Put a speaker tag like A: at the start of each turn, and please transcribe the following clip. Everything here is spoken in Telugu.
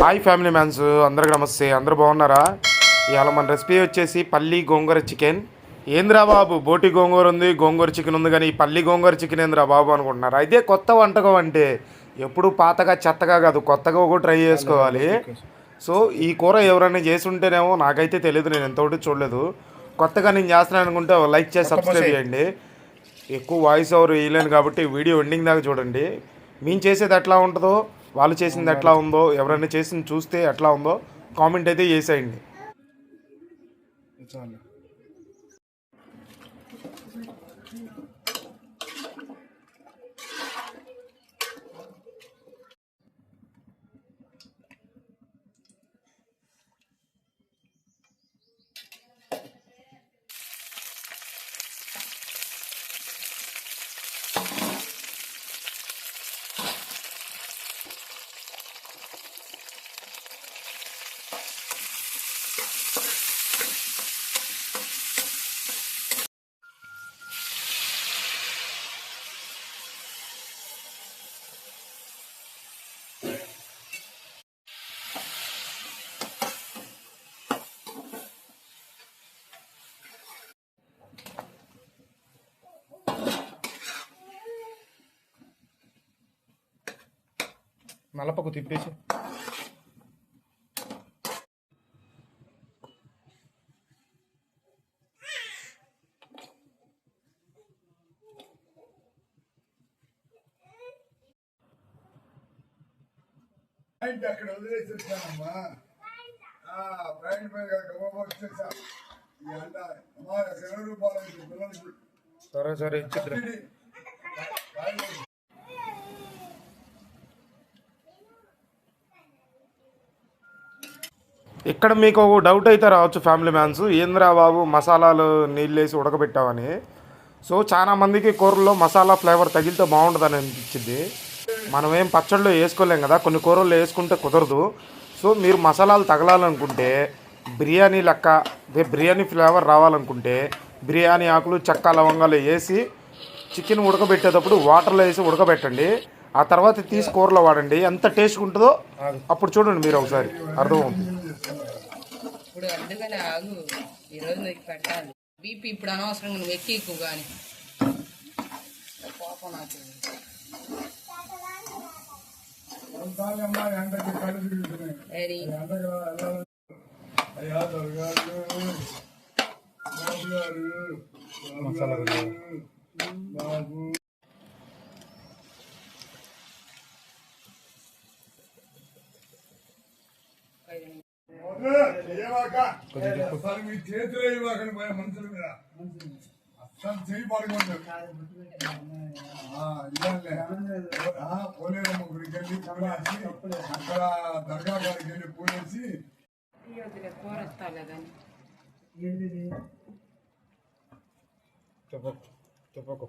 A: హాయ్ ఫ్యామిలీ మ్యాన్స్, అందరికి నమస్తే. అందరూ బాగున్నారా? ఇవాళ మన రెసిపీ వచ్చేసి పల్లి గోంగూర చికెన్. ఏంద్రా బాబు, బోటి గోంగూర ఉంది, గోంగూర చికెన్ ఉంది, కానీ ఈ పల్లి గోంగూర చికెన్ ఏంద్రా బాబు అనుకుంటున్నారు. అయితే కొత్త వంటకం అంటే ఎప్పుడు పాతగా చెత్తగా కాదు, కొత్తగా కూడా ట్రై చేసుకోవాలి. సో ఈ కూర ఎవరైనా చేసి ఉంటేనేమో, నాకైతే తెలియదు, నేను ఎంతోటి చూడలేదు. కొత్తగా నేను చేస్తున్నాను అనుకుంటే లైక్ చేసి సబ్స్క్రైబ్ చేయండి. ఎక్కువ వాయిస్ ఓవర్ వేయలేను కాబట్టి వీడియో ఎండింగ్ దాకా చూడండి. మేము చేసేది ఎట్లా ఉంటుందో, వాళ్ళు చేసింది ఎట్లా ఉందో, ఎవరైనా చేసింది చూస్తే ఎట్లా ఉందో కామెంట్ అయితే చేసేయండి. నల్లపక్క తిప్పేసి
B: అక్కడ వదిలేసి వచ్చానమ్మా.
A: సరే సరే ఇక్కడ మీకు ఒక డౌట్ అయితే రావచ్చు ఫ్యామిలీ మ్యాన్స్, ఏంద్రా బాబు మసాలాలు నీళ్ళు వేసి ఉడకబెట్టామని. సో చాలా మందికి కూరల్లో మసాలా ఫ్లేవర్ తగిలితే బాగుంటుందని అనిపించింది. మనం ఏం పచ్చళ్ళు వేసుకోలేం కదా, కొన్ని కూరల్లో వేసుకుంటే కుదరదు. సో మీరు మసాలాలు తగలాలనుకుంటే, బిర్యానీ లెక్క బిర్యానీ ఫ్లేవర్ రావాలనుకుంటే బిర్యానీ ఆకులు, చెక్క, లవంగాలు వేసి చికెన్ ఉడకబెట్టేటప్పుడు వాటర్లో వేసి ఉడకబెట్టండి. ఆ తర్వాత తీసి కూరలో వాడండి. ఎంత టేస్ట్ ఉంటుందో అప్పుడు చూడండి, మీరు ఒకసారి అర్థమవుతుంది.
C: ఇప్పుడు అందుకని ఆగు, ఈరోజు నీకు పెట్టాలి. బీపీ ఇప్పుడు అనవసరంగా నువ్వు ఎక్కి ఎక్కువ కానీ కోపం నాకు.
B: మీ చేతిలో ఇవ్వకండి పోయే మనుషుల మీద అస్సలు చేయి పడుకోండి. పోలేరమ్మ గుడికి వెళ్ళి పూలేసి, అక్కడ దర్గా గారికి వెళ్ళి పూలేసి
A: చెప్పకు